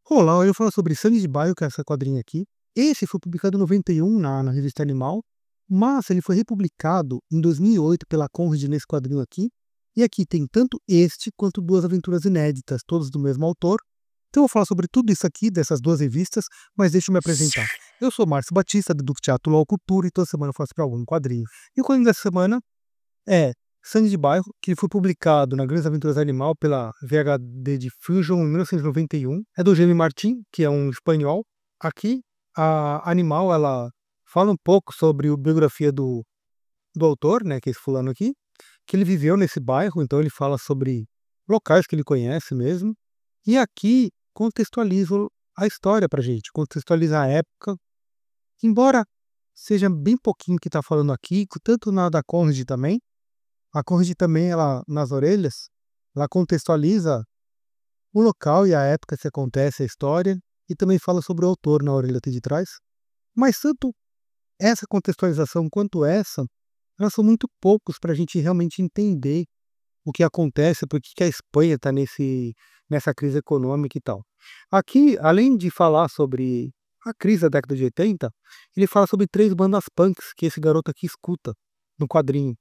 Olá, eu falo sobre Sangue de Baio, que é essa quadrinha aqui. Esse foi publicado em 91 na revista Animal, mas ele foi republicado em 2008 pela Conrad nesse quadrinho aqui. E aqui tem tanto este quanto duas aventuras inéditas, todas do mesmo autor. Então eu vou falar sobre tudo isso aqui, dessas duas revistas, mas deixa eu me apresentar. Eu sou Márcio Batista, do Teatro LOL Cultura, e toda semana eu faço para algum quadrinho. E o quadrinho dessa semana é Sangue de Bairro, que foi publicado na Grandes Aventuras Animal pela VHD Diffusion em 1991. É do Jaime Martin, que é um espanhol. Aqui, a Animal, ela fala um pouco sobre a biografia do autor, né, que é esse fulano aqui, que ele viveu nesse bairro, então ele fala sobre locais que ele conhece mesmo. E aqui contextualiza a história pra gente, contextualiza a época, embora seja bem pouquinho que tá falando aqui, tanto na da Conrad também. A Conrad também, ela, nas orelhas, ela contextualiza o local e a época que acontece a história e também fala sobre o autor na orelha de trás. Mas tanto essa contextualização quanto essa, elas são muito poucos para a gente realmente entender o que acontece, por que a Espanha está nessa crise econômica e tal. Aqui, além de falar sobre a crise da década de 80, ele fala sobre três bandas punks que esse garoto aqui escuta no quadrinho,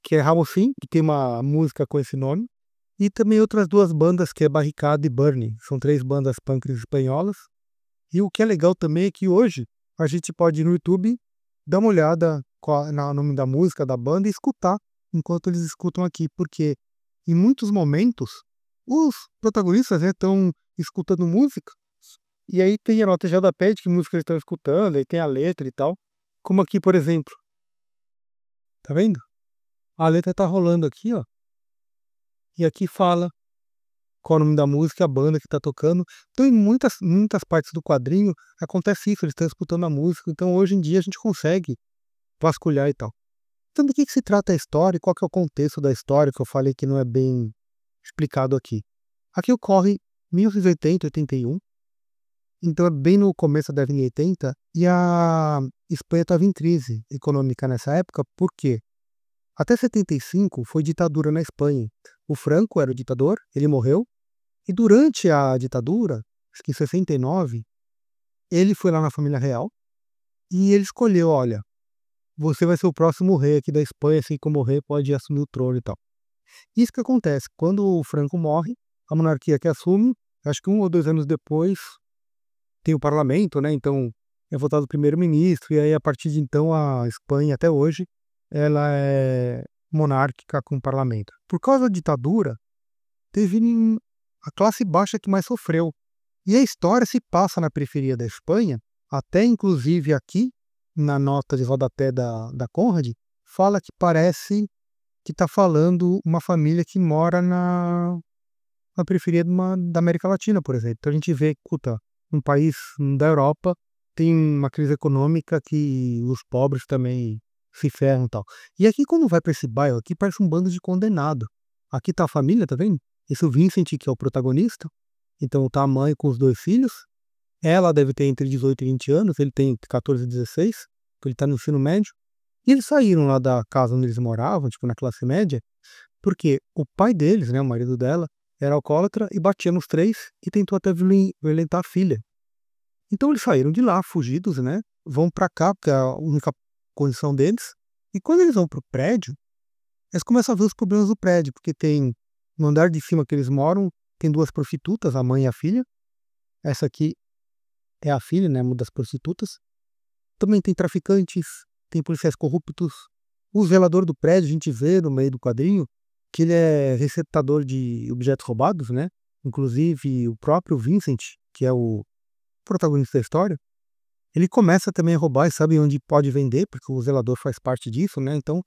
que é Ramosim, que tem uma música com esse nome, e também outras duas bandas, que é Barricada e Burning. São três bandas punks espanholas. E o que é legal também é que hoje a gente pode ir no YouTube, dar uma olhada no nome da música, da banda, e escutar enquanto eles escutam aqui, porque em muitos momentos os protagonistas estão escutando música, e aí tem a nota de rodapé de que música eles estão escutando, aí tem a letra e tal. Como aqui, por exemplo, tá vendo? A letra tá rolando aqui, ó. E aqui fala qual é o nome da música, a banda que tá tocando. Então, em muitas partes do quadrinho acontece isso, eles estão escutando a música. Então, hoje em dia, a gente consegue vasculhar e tal. Então, do que se trata a história e qual que é o contexto da história, que eu falei que não é bem explicado aqui. Aqui ocorre 1980, 81. Então, é bem no começo da década de 80. E a Espanha estava em crise econômica nessa época. Por quê? Até 75 foi ditadura na Espanha. O Franco era o ditador, ele morreu, e durante a ditadura, acho que em 69, ele foi lá na família real e ele escolheu, olha, você vai ser o próximo rei aqui da Espanha, assim que eu morrer pode assumir o trono e tal. Isso que acontece, quando o Franco morre, a monarquia que assume, acho que 1 ou 2 anos depois, tem o parlamento, né, então é votado o primeiro-ministro, e aí a partir de então a Espanha até hoje ela é monárquica com parlamento. Por causa da ditadura, teve a classe baixa que mais sofreu. E a história se passa na periferia da Espanha, até inclusive aqui, na nota de rodapé da Conrad, fala que parece que está falando uma família que mora na periferia da América Latina, por exemplo. Então a gente vê, escuta, um país da Europa tem uma crise econômica que os pobres também se ferram e tal. E aqui, quando vai para esse bairro aqui, parece um bando de condenado. Aqui tá a família, tá vendo? Esse é o Vincent, que é o protagonista. Então tá a mãe com os dois filhos. Ela deve ter entre 18 e 20 anos, ele tem 14 e 16, então ele tá no ensino médio. E eles saíram lá da casa onde eles moravam, tipo na classe média, porque o pai deles, né, o marido dela, era alcoólatra e batia nos três e tentou até violentar a filha. Então eles saíram de lá, fugidos, né? Vão pra cá, porque é a única condição deles. E quando eles vão pro prédio, eles começam a ver os problemas do prédio, porque tem no andar de cima que eles moram, tem duas prostitutas, a mãe e a filha. Essa aqui é a filha, né, uma das prostitutas. Também tem traficantes, tem policiais corruptos. O zelador do prédio, a gente vê no meio do quadrinho que ele é receptador de objetos roubados, né? Inclusive o próprio Vincent, que é o protagonista da história, ele começa também a roubar e sabe onde pode vender, porque o zelador faz parte disso, né? Então,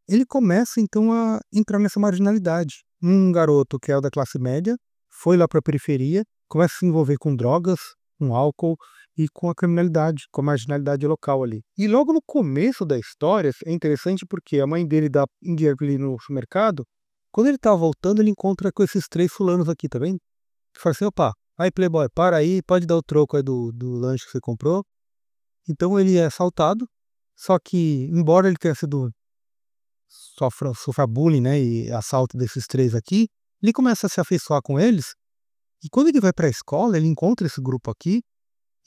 ele começa então a entrar nessa marginalidade. Um garoto que é o da classe média, foi lá para a periferia, começa a se envolver com drogas, com álcool e com a criminalidade, com a marginalidade local ali. E logo no começo da história, é interessante porque a mãe dele dá dinheiro pra ele no supermercado. Quando ele tá voltando, ele encontra com esses três fulanos aqui, tá vendo? Ele fala assim, opa, aí Playboy, para aí, pode dar o troco aí do lanche que você comprou. Então ele é assaltado, só que, embora ele tenha sido sofra bullying, né, e assalto desses três aqui, ele começa a se afeiçoar com eles, E quando ele vai pra escola, ele encontra esse grupo aqui,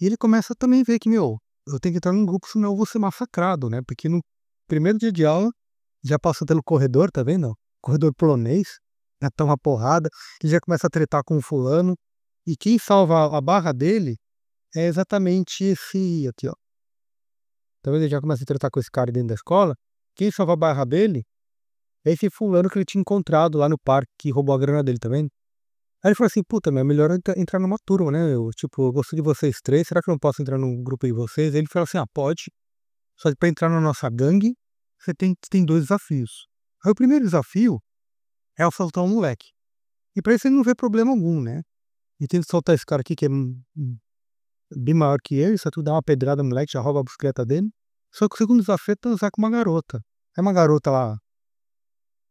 e ele começa a também ver que, meu, eu tenho que entrar num grupo, senão eu vou ser massacrado, né? Porque no primeiro dia de aula, já passa pelo corredor, tá vendo? Corredor polonês, já tá uma porrada, ele já começa a tretar com o fulano, e quem salva a barra dele é exatamente esse aqui, ó. Tá vendo? Ele já começa a tretar com esse cara dentro da escola. Quem salva a barra dele é esse fulano que ele tinha encontrado lá no parque, que roubou a grana dele, tá vendo? Aí ele falou assim: puta, meu, é melhor eu entrar numa turma, né? Eu, tipo, eu gosto de vocês três, será que eu não posso entrar num grupo de vocês? Aí ele falou assim: ah, pode, só que pra entrar na nossa gangue, você tem dois desafios. Aí o primeiro desafio é assaltar um moleque. E pra isso ele não vê problema algum, né? Ele tem que soltar esse cara aqui que é bem maior que ele, só tu dá uma pedrada no moleque, já rouba a bicicleta dele. Só que o segundo desafio é transar com uma garota. É uma garota lá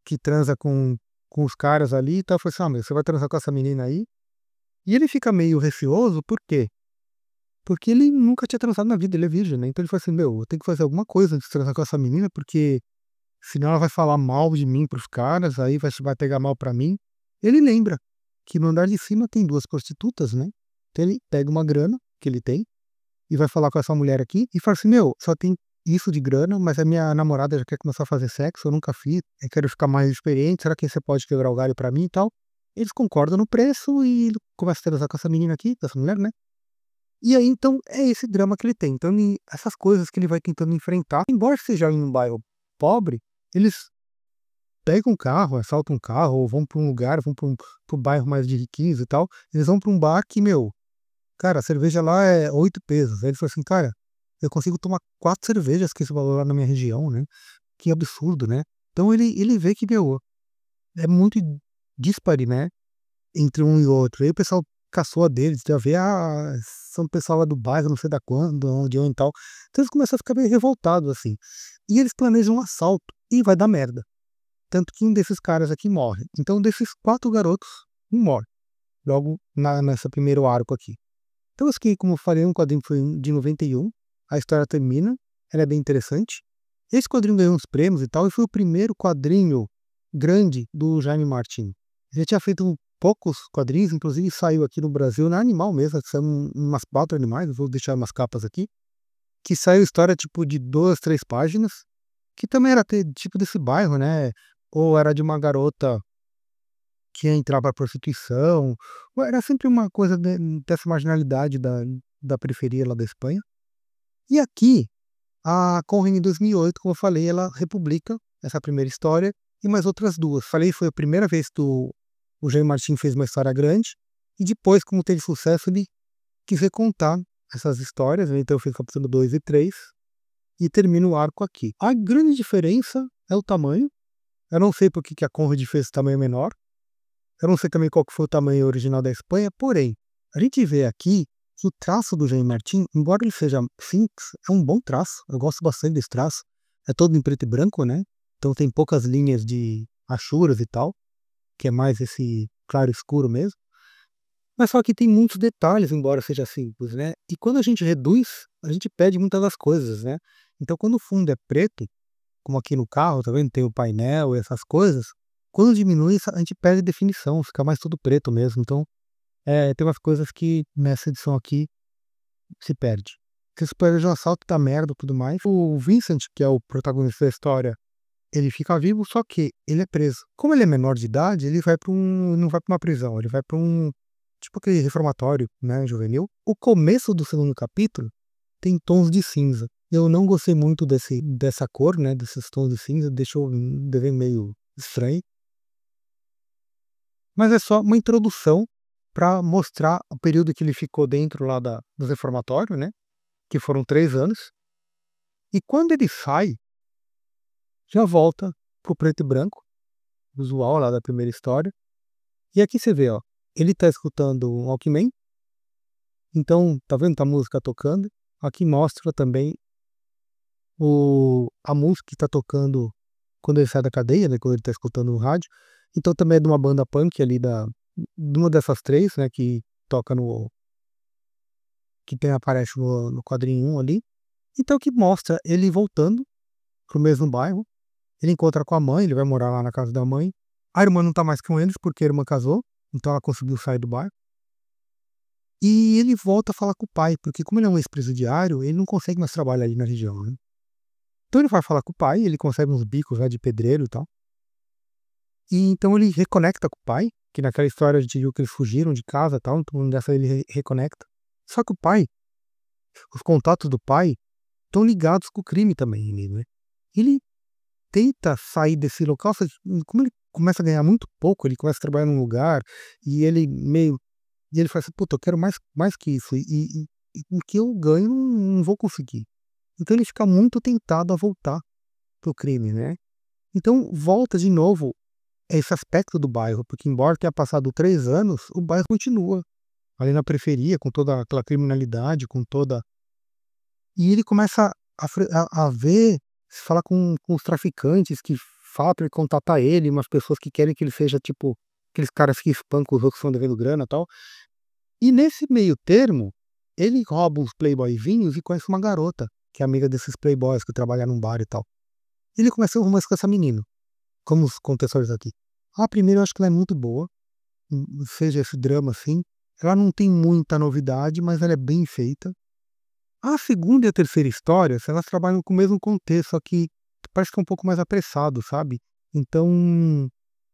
que transa com os caras ali e tal. Eu falei assim: ah, meu, você vai transar com essa menina aí? E ele fica meio receoso, por quê? Porque ele nunca tinha transado na vida, ele é virgem, né? Então ele falou assim: meu, eu tenho que fazer alguma coisa antes de transar com essa menina, porque senão ela vai falar mal de mim pros caras, aí vai pegar mal pra mim. Ele lembra que no andar de cima tem duas prostitutas, né? Então ele pega uma grana que ele tem e vai falar com essa mulher aqui e fala assim: meu, só tem isso de grana, mas a minha namorada já quer começar a fazer sexo, eu nunca fiz, eu quero ficar mais experiente, será que você pode quebrar o galho pra mim e tal? Eles concordam no preço e ele começa a transar com essa menina aqui, com essa mulher, né? E aí, então, é esse drama que ele tem. Então, essas coisas que ele vai tentando enfrentar, embora seja em um bairro pobre, eles pegam um carro, assaltam um carro, ou vão pra um lugar, vão pra um bairro mais de riqueza e tal, eles vão pra um bar que, meu, cara, a cerveja lá é 8 pesos. Aí ele falou assim: cara, eu consigo tomar 4 cervejas com esse valor lá na minha região, né? Que absurdo, né? Então ele vê que, meu, é muito dispare, né? Entre um e outro. Aí o pessoal caçoa deles, já vê, ah, são pessoal lá do bairro, não sei da quando, onde e tal. Então eles começam a ficar meio revoltados, assim. E eles planejam um assalto e vai dar merda. Tanto que um desses caras aqui morre. Então, desses 4 garotos, um morre. Logo nessa primeiro arco aqui. Então, esse aqui, como eu falei, um quadrinho que foi de 91. A história termina, ela é bem interessante. Esse quadrinho ganhou uns prêmios e tal, e foi o primeiro quadrinho grande do Jaime Martin. Ele tinha feito poucos quadrinhos, inclusive saiu aqui no Brasil, na Animal mesmo, são umas 4 animais, eu vou deixar umas capas aqui, que saiu história tipo de 2, 3 páginas, que também era tipo desse bairro, né? Ou era de uma garota que ia entrar pra prostituição, ou era sempre uma coisa dessa marginalidade da periferia lá da Espanha. E aqui, a Conrad em 2008, como eu falei, ela republica essa primeira história e mais outras duas. Falei, foi a primeira vez que o Jaime Martin fez uma história grande, e depois, como teve sucesso, ele quis recontar essas histórias, né? Então eu fiz o capítulo 2 e 3 e termino o arco aqui. A grande diferença é o tamanho. Eu não sei por que a Conrad fez esse tamanho menor. Eu não sei também qual que foi o tamanho original da Espanha, porém, a gente vê aqui que o traço do Jaime Martin, embora ele seja simples, é um bom traço. Eu gosto bastante desse traço. É todo em preto e branco, né? Então tem poucas linhas de achuras e tal, que é mais esse claro escuro mesmo. Mas só que tem muitos detalhes, embora seja simples, né? E quando a gente reduz, a gente perde muitas das coisas, né? Então quando o fundo é preto, como aqui no carro, tá vendo? Tem o painel e essas coisas. Quando diminui, a gente perde definição, fica mais tudo preto mesmo. Então, tem umas coisas que nessa edição aqui se perde. Se planeja um assalto da merda e tudo mais. O Vincent, que é o protagonista da história, ele fica vivo, só que ele é preso. Como ele é menor de idade, ele vai para não vai para uma prisão, ele vai para um tipo aquele reformatório, né, juvenil. O começo do segundo capítulo tem tons de cinza. Eu não gostei muito dessa cor, né, desses tons de cinza, deixou o desenho meio estranho. Mas é só uma introdução para mostrar o período que ele ficou dentro lá do reformatório, né, que foram 3 anos. E quando ele sai, já volta pro preto e branco, usual lá da primeira história. E aqui você vê, ó, ele tá escutando um Walkman, então tá vendo a música tocando? Aqui mostra também a música que tá tocando quando ele sai da cadeia, né, quando ele tá escutando o rádio. Então também é de uma banda punk ali de uma dessas 3, né, que toca que aparece no quadrinho 1 ali. Então que mostra ele voltando pro mesmo bairro. Ele encontra com a mãe, ele vai morar lá na casa da mãe. A irmã não tá mais com eles porque a irmã casou, então ela conseguiu sair do bairro. E ele volta a falar com o pai, porque como ele é um ex-presidiário, ele não consegue mais trabalhar ali na região, né. Então ele vai falar com o pai, ele consegue uns bicos lá de pedreiro e tal, e então ele reconecta com o pai, que naquela história a gente viu que eles fugiram de casa e tal, então nessa ele reconecta. Só que o pai, os contatos do pai estão ligados com o crime também, né. Ele tenta sair desse local, só que como ele começa a ganhar muito pouco, ele começa a trabalhar num lugar, e ele meio e ele fala assim: "Puta, eu quero mais que isso, e o que eu ganho não vou conseguir". Então ele fica muito tentado a voltar para o crime, né. Então volta de novo esse aspecto do bairro, porque embora tenha passado 3 anos, o bairro continua ali na periferia, com toda aquela criminalidade, com toda e ele começa a ver, se falar com os traficantes que falam pra ele contatar ele, umas pessoas que querem que ele seja tipo aqueles caras que espancam os outros que estão devendo grana e tal. E nesse meio termo, ele rouba uns playboyzinhos e conhece uma garota, que é amiga desses playboys que trabalha num bar e tal. Ele começa um romance com essa menina. Vamos contextualizar aqui. A primeira eu acho que ela é muito boa, seja esse drama assim. Ela não tem muita novidade, mas ela é bem feita. A segunda e a terceira histórias, elas trabalham com o mesmo contexto, só que parece que é um pouco mais apressado, sabe? Então,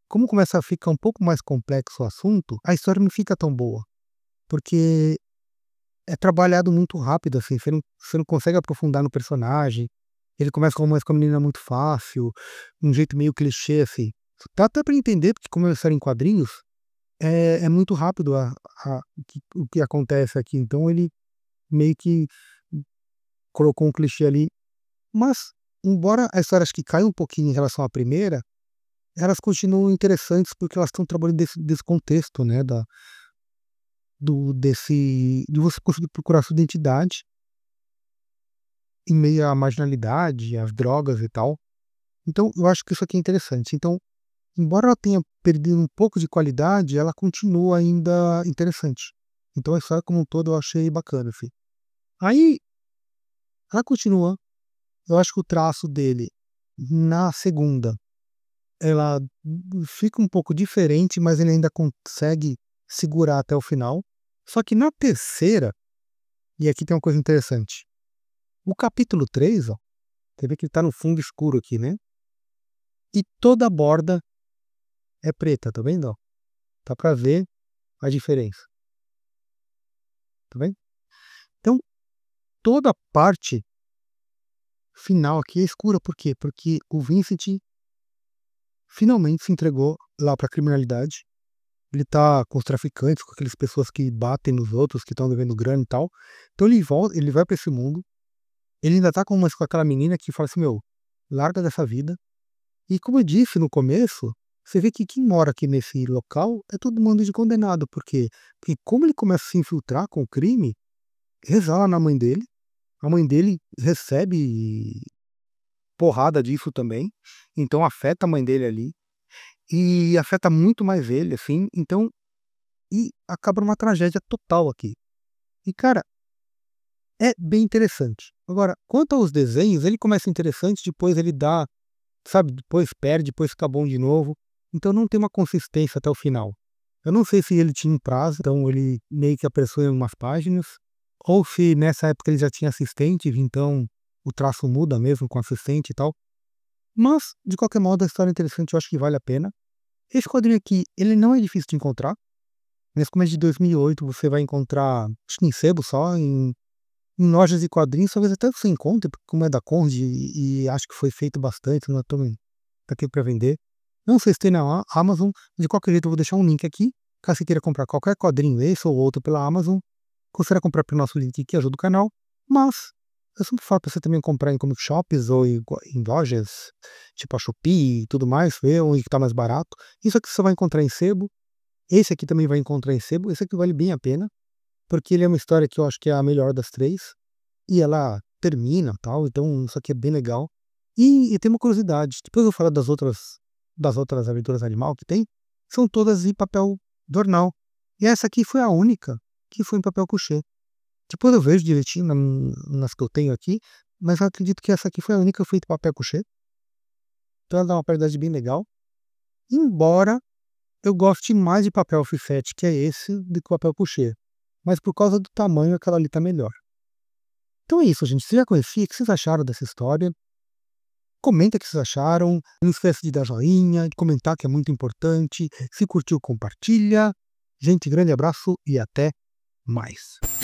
como começa a ficar um pouco mais complexo o assunto, a história não fica tão boa. Porque é trabalhado muito rápido, assim, você não consegue aprofundar no personagem, ele começa com romance com a menina muito fácil, um jeito meio clichê, assim. Dá até pra entender, porque como é uma história em quadrinhos, é muito rápido o que acontece aqui, então ele meio que colocou um clichê ali. Mas, embora a história acho que caia um pouquinho em relação à primeira, elas continuam interessantes, porque elas estão trabalhando desse contexto, né, de você conseguir procurar sua identidade em meio à marginalidade, às drogas e tal. Então eu acho que isso aqui é interessante. Então, embora ela tenha perdido um pouco de qualidade, ela continua ainda interessante. Então a história como um todo eu achei bacana, assim. Aí, ela continua, eu acho que o traço dele na segunda, ela fica um pouco diferente, mas ele ainda consegue segurar até o final. Só que na terceira, e aqui tem uma coisa interessante, o capítulo 3, ó, você vê que ele tá no fundo escuro aqui, né? E toda a borda é preta, tá vendo, ó? Dá pra ver a diferença, tá vendo? Então, toda a parte final aqui é escura, por quê? Porque o Vincent finalmente se entregou lá pra criminalidade. Ele tá com os traficantes, com aquelas pessoas que batem nos outros, que estão devendo grana e tal. Então ele volta, ele vai pra esse mundo, ele ainda tá com aquela menina que fala assim: "Meu, larga dessa vida". E como eu disse no começo, você vê que quem mora aqui nesse local é todo mundo de condenado, porque como ele começa a se infiltrar com o crime, resvala na mãe dele, a mãe dele recebe porrada disso também, então afeta a mãe dele ali, e afeta muito mais ele, assim, então e acaba numa tragédia total aqui. E cara, é bem interessante. Agora, quanto aos desenhos, ele começa interessante, depois ele dá, sabe, depois perde, depois fica bom de novo, então não tem uma consistência até o final. Eu não sei se ele tinha um prazo, então ele meio que apressou em umas páginas, ou se nessa época ele já tinha assistente, então o traço muda mesmo com assistente e tal. Mas, de qualquer modo, a história é interessante, eu acho que vale a pena. Esse quadrinho aqui, ele não é difícil de encontrar, mas como é de 2008, você vai encontrar, acho que em sebo só, em lojas de quadrinhos, talvez até você encontre, porque como é da Conde e acho que foi feito bastante, não também tá aqui para vender. Não sei se tem na Amazon, de qualquer jeito eu vou deixar um link aqui, caso você queira comprar qualquer quadrinho, esse ou outro pela Amazon, considera comprar pelo nosso link que ajuda o canal, mas eu sempre falo para você também comprar em comic shops ou em lojas, tipo a Shopee e tudo mais, ver onde que tá mais barato. Isso aqui você vai encontrar em sebo, esse aqui também vai encontrar em sebo, esse aqui vale bem a pena, porque ele é uma história que eu acho que é a melhor das 3, e ela termina, tal, então isso aqui é bem legal. E tem uma curiosidade, depois eu vou falar das outras aventuras animal que tem, são todas em papel jornal. E essa aqui foi a única que foi em papel couché. Depois eu vejo direitinho nas que eu tenho aqui, mas eu acredito que essa aqui foi a única feita em papel couché, então ela dá uma qualidade bem legal. Embora eu goste mais de papel offset, que é esse, do que o papel couché. mas por causa do tamanho aquela ali tá melhor. Então é isso, gente. Você já conhecia? O que vocês acharam dessa história? Comenta o que vocês acharam. Não esquece de dar joinha, de comentar, que é muito importante. Se curtiu, compartilha. Gente, grande abraço e até mais.